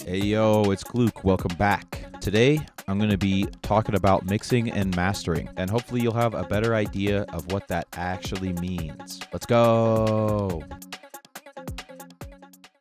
Hey yo, it's Gluke. Welcome back. Today, I'm going to be talking about mixing and mastering, and hopefully you'll have a better idea of what that actually means. Let's go!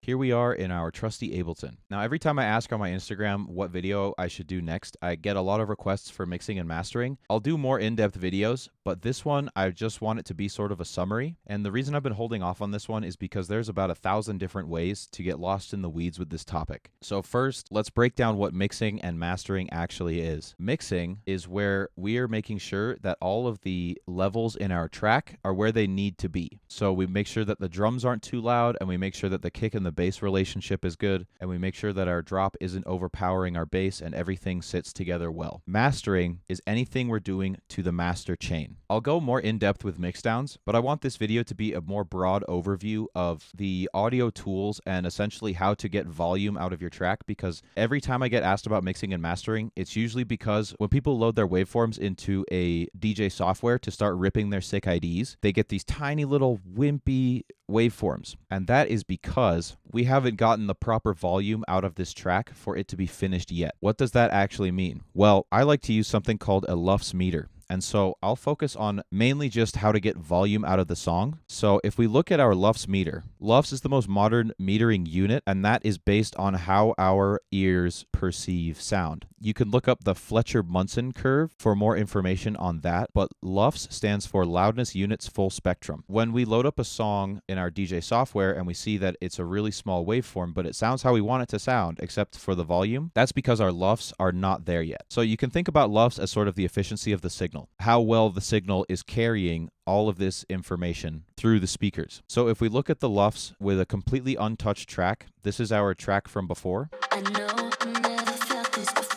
Here we are in our trusty Ableton. Now, every time I ask on my Instagram what video I should do next, I get a lot of requests for mixing and mastering. I'll do more in-depth videos, but this one, I just want it to be sort of a summary. And the reason I've been holding off on this one is because there's about 1,000 different ways to get lost in the weeds with this topic. So first, let's break down what mixing and mastering actually is. Mixing is where we are making sure that all of the levels in our track are where they need to be. So we make sure that the drums aren't too loud, and we make sure that the kick and the bass relationship is good, and we make sure that our drop isn't overpowering our bass and everything sits together well. Mastering is anything we're doing to the master chain. I'll go more in depth with mixdowns, but I want this video to be a more broad overview of the audio tools and essentially how to get volume out of your track, because every time I get asked about mixing and mastering, it's usually because when people load their waveforms into a DJ software to start ripping their sick IDs, they get these tiny little wimpy waveforms, and that is because we haven't gotten the proper volume out of this track for it to be finished yet. What does that actually mean? Well, I like to use something called a LUFS meter. And so I'll focus on mainly just how to get volume out of the song. So if we look at our LUFS meter, LUFS is the most modern metering unit, and that is based on how our ears perceive sound. You can look up the Fletcher-Munson curve for more information on that, but LUFS stands for Loudness Units Full Spectrum. When we load up a song in our DJ software and we see that it's a really small waveform, but it sounds how we want it to sound, except for the volume, that's because our LUFS are not there yet. So you can think about LUFS as sort of the efficiency of the signal, how well the signal is carrying all of this information through the speakers. So if we look at the LUFS with a completely untouched track, this is our track from before. I know I never felt this before.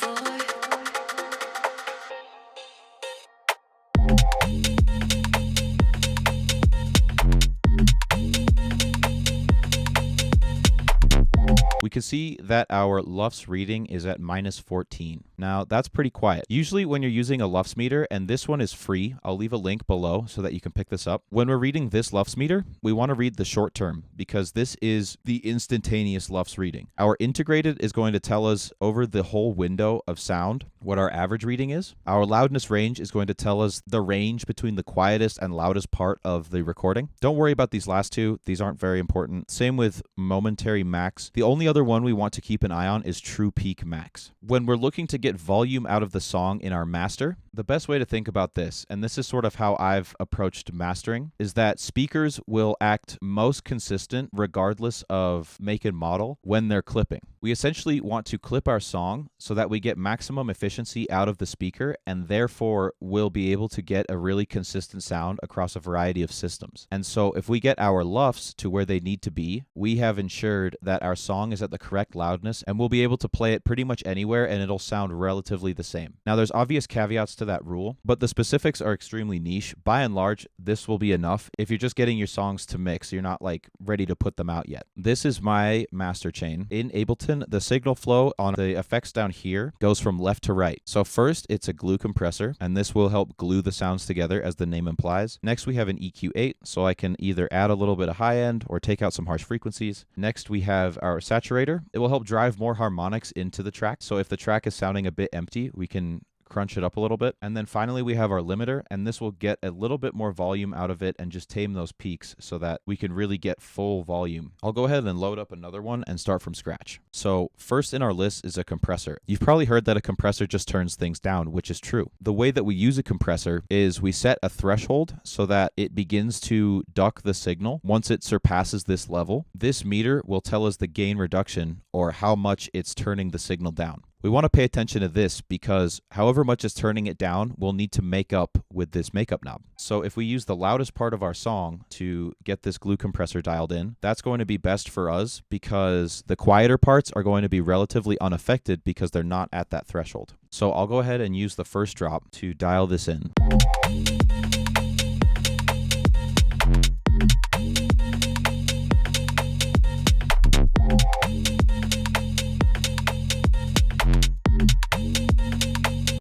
We can see that our LUFS reading is at -14. Now, that's pretty quiet. Usually when you're using a LUFS meter, and this one is free, I'll leave a link below so that you can pick this up. When we're reading this LUFS meter, we want to read the short term because this is the instantaneous LUFS reading. Our integrated is going to tell us over the whole window of sound what our average reading is. Our loudness range is going to tell us the range between the quietest and loudest part of the recording. Don't worry about these last two. These aren't very important. Same with momentary max. The only other one we want to keep an eye on is true peak max. When we're looking to get volume out of the song in our master, the best way to think about this, and this is sort of how I've approached mastering, is that speakers will act most consistent regardless of make and model when they're clipping. We essentially want to clip our song so that we get maximum efficiency out of the speaker, and therefore we'll be able to get a really consistent sound across a variety of systems. And so if we get our LUFS to where they need to be, we have ensured that our song is at the correct loudness, and we'll be able to play it pretty much anywhere and it'll sound relatively the same. Now, there's obvious caveats to that rule, but the specifics are extremely niche. By and large, this will be enough if you're just getting your songs to mix. You're not like ready to put them out yet. This is my master chain. In Ableton, the signal flow on the effects down here goes from left to right. So first, it's a glue compressor, and this will help glue the sounds together as the name implies. Next, we have an EQ8, so I can either add a little bit of high end or take out some harsh frequencies. Next, we have our saturator. It will help drive more harmonics into the track. So if the track is sounding a bit empty, we can crunch it up a little bit. And then finally we have our limiter, and this will get a little bit more volume out of it and just tame those peaks so that we can really get full volume. I'll go ahead and load up another one and start from scratch. So first in our list is a compressor. You've probably heard that a compressor just turns things down, which is true. The way that we use a compressor is we set a threshold so that it begins to duck the signal. Once it surpasses this level, this meter will tell us the gain reduction or how much it's turning the signal down. We want to pay attention to this because however much it's turning it down, we'll need to make up with this makeup knob. So if we use the loudest part of our song to get this glue compressor dialed in, that's going to be best for us because the quieter parts are going to be relatively unaffected because they're not at that threshold. So I'll go ahead and use the first drop to dial this in.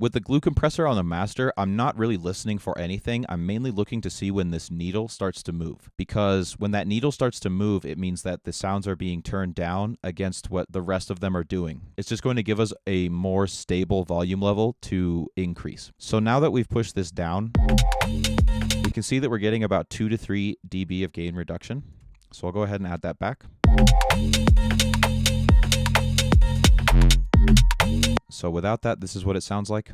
With the glue compressor on the master, I'm not really listening for anything. I'm mainly looking to see when this needle starts to move, because when that needle starts to move, it means that the sounds are being turned down against what the rest of them are doing. It's just going to give us a more stable volume level to increase. So now that we've pushed this down, we can see that we're getting about 2 to 3 dB of gain reduction. So I'll go ahead and add that back. So without that, this is what it sounds like.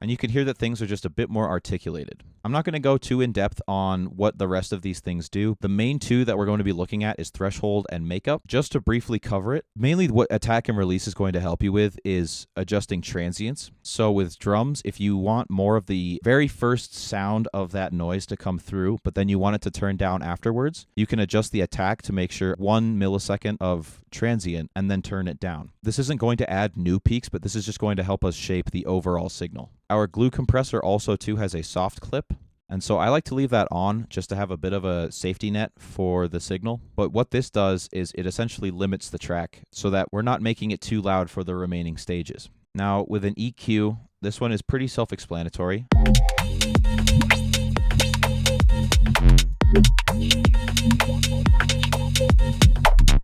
And you can hear that things are just a bit more articulated. I'm not going to go too in depth on what the rest of these things do. The main two that we're going to be looking at is threshold and makeup. Just to briefly cover it, mainly what attack and release is going to help you with is adjusting transients. So with drums, if you want more of the very first sound of that noise to come through, but then you want it to turn down afterwards, you can adjust the attack to make sure 1 millisecond of transient and then turn it down. This isn't going to add new peaks, but this is just going to help us shape the overall signal. Our glue compressor also too has a soft clip, and so I like to leave that on just to have a bit of a safety net for the signal. But what this does is it essentially limits the track so that we're not making it too loud for the remaining stages. Now with an EQ, this one is pretty self-explanatory.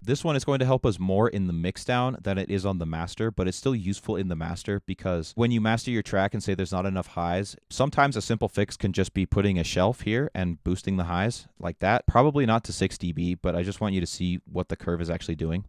This one is going to help us more in the mixdown than it is on the master, but it's still useful in the master because when you master your track and say there's not enough highs, sometimes a simple fix can just be putting a shelf here and boosting the highs like that. Probably not to 6 dB, but I just want you to see what the curve is actually doing.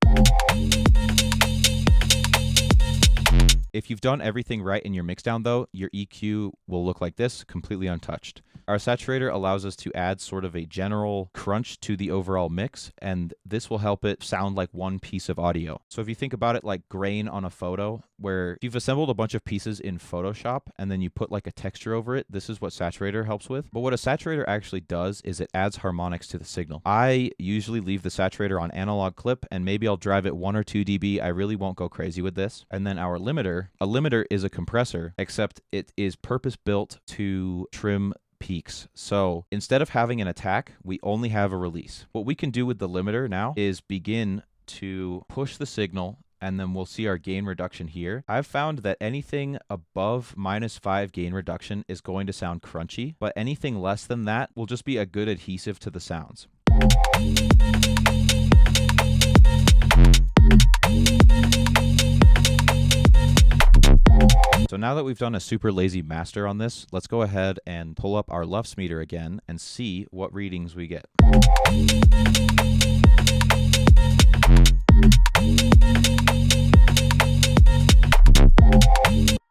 If you've done everything right in your mixdown though, your EQ will look like this, completely untouched. Our saturator allows us to add sort of a general crunch to the overall mix, and this will help it sound like one piece of audio. So if you think about it like grain on a photo, where you've assembled a bunch of pieces in Photoshop and then you put like a texture over it, this is what saturator helps with. But what a saturator actually does is it adds harmonics to the signal. I usually leave the saturator on analog clip, and maybe I'll drive it 1 or 2 dB. I really won't go crazy with this. And then our limiter, a limiter is a compressor, except it is purpose-built to trim peaks. So instead of having an attack, we only have a release. What we can do with the limiter now is begin to push the signal, and then we'll see our gain reduction here. I've found that anything above -5 gain reduction is going to sound crunchy, but anything less than that will just be a good adhesive to the sounds. So now that we've done a super lazy master on this, let's go ahead and pull up our LUFS meter again and see what readings we get.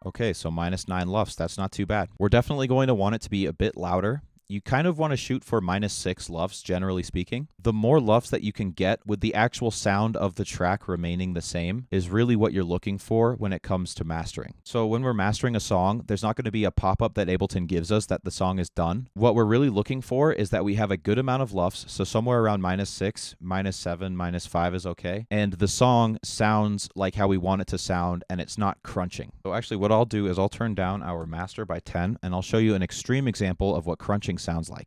Okay, so -9 LUFS, that's not too bad. We're definitely going to want it to be a bit louder. You kind of want to shoot for -6 LUFS, generally speaking. The more LUFS that you can get with the actual sound of the track remaining the same is really what you're looking for when it comes to mastering. So when we're mastering a song, there's not going to be a pop-up that Ableton gives us that the song is done. What we're really looking for is that we have a good amount of LUFS, so somewhere around -6, -7, -5 is okay, and the song sounds like how we want it to sound, and it's not crunching. So actually what I'll do is I'll turn down our master by 10, and I'll show you an extreme example of what crunching sounds like.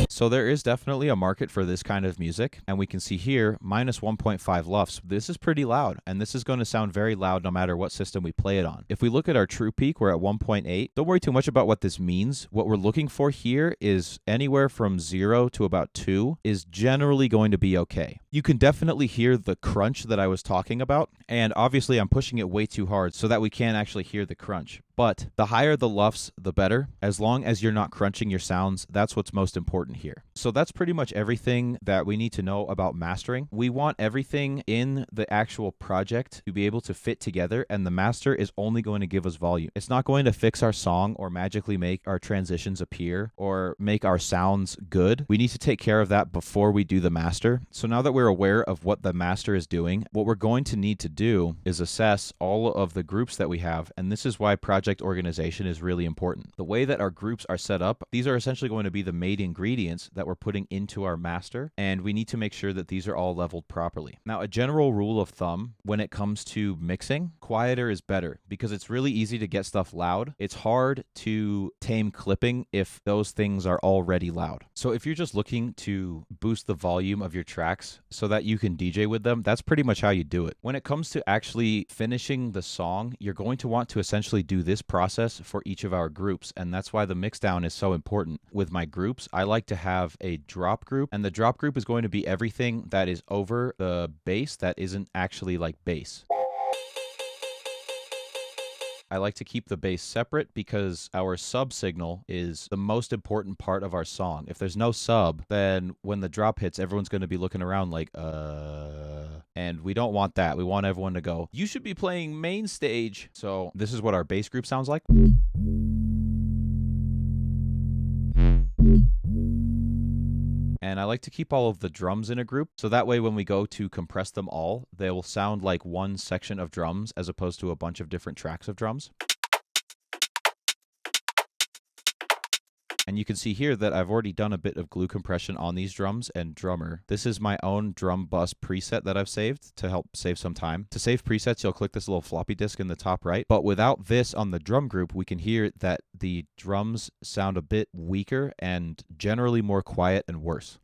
So there is definitely a market for this kind of music, and we can see here -1.5 LUFS. This is pretty loud, and this is going to sound very loud no matter what system we play it on. If we look at our true peak, we're at 1.8. Don't worry too much about what this means. What we're looking for here is anywhere from 0 to about 2 is generally going to be okay. You can definitely hear the crunch that I was talking about, and obviously I'm pushing it way too hard so that we can't actually hear the crunch. But the higher the LUFS, the better. As long as you're not crunching your sounds, that's what's most important here. So that's pretty much everything that we need to know about mastering. We want everything in the actual project to be able to fit together, and the master is only going to give us volume. It's not going to fix our song or magically make our transitions appear or make our sounds good. We need to take care of that before we do the master. So now that we're we're aware of what the master is doing, what we're going to need to do is assess all of the groups that we have, and this is why project organization is really important. The way that our groups are set up, these are essentially going to be the main ingredients that we're putting into our master, and we need to make sure that these are all leveled properly. Now, a general rule of thumb when it comes to mixing, quieter is better because it's really easy to get stuff loud. It's hard to tame clipping if those things are already loud. So if you're just looking to boost the volume of your tracks so that you can DJ with them, that's pretty much how you do it. When it comes to actually finishing the song, you're going to want to essentially do this process for each of our groups, and that's why the mixdown is so important. With my groups, I like to have a drop group, and the drop group is going to be everything that is over the bass that isn't actually like bass. I like to keep the bass separate because our sub signal is the most important part of our song. If there's no sub, then when the drop hits, everyone's going to be looking around like, and we don't want that. We want everyone to go, you should be playing main stage. So this is what our bass group sounds like. And I like to keep all of the drums in a group, so that way when we go to compress them all, they will sound like one section of drums as opposed to a bunch of different tracks of drums. And you can see here that I've already done a bit of glue compression on these drums and drummer. This is my own drum bus preset that I've saved to help save some time. To save presets, you'll click this little floppy disk in the top right. But without this on the drum group, we can hear that the drums sound a bit weaker and generally more quiet and worse.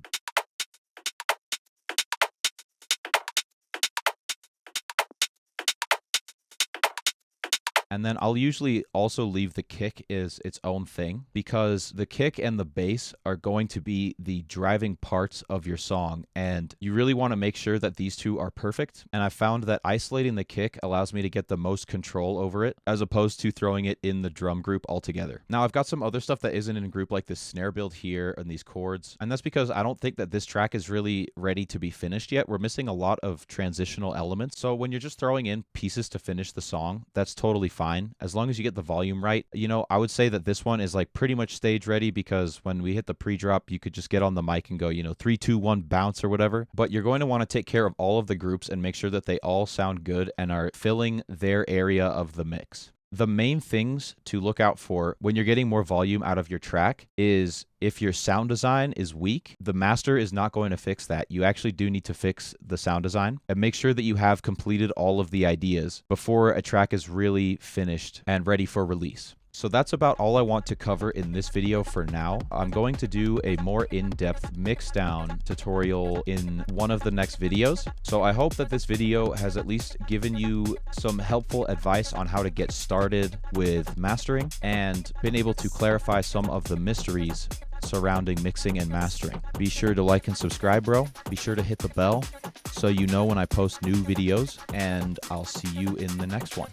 And then I'll usually also leave the kick as its own thing because the kick and the bass are going to be the driving parts of your song. And you really want to make sure that these two are perfect. And I found that isolating the kick allows me to get the most control over it as opposed to throwing it in the drum group altogether. Now I've got some other stuff that isn't in a group like this snare build here and these chords. And that's because I don't think that this track is really ready to be finished yet. We're missing a lot of transitional elements. So when you're just throwing in pieces to finish the song, that's totally fine. As long as you get the volume right. You know, I would say that this one is like pretty much stage ready because when we hit the pre-drop, you could just get on the mic and go, 3, 2, 1, bounce or whatever. But you're going to want to take care of all of the groups and make sure that they all sound good and are filling their area of the mix. The main things to look out for when you're getting more volume out of your track is if your sound design is weak, the master is not going to fix that. You actually do need to fix the sound design and make sure that you have completed all of the ideas before a track is really finished and ready for release. So that's about all I want to cover in this video for now. I'm going to do a more in-depth mixdown tutorial in one of the next videos. So I hope that this video has at least given you some helpful advice on how to get started with mastering and been able to clarify some of the mysteries surrounding mixing and mastering. Be sure to like and subscribe, bro. Be sure to hit the bell so you know when I post new videos, and I'll see you in the next one.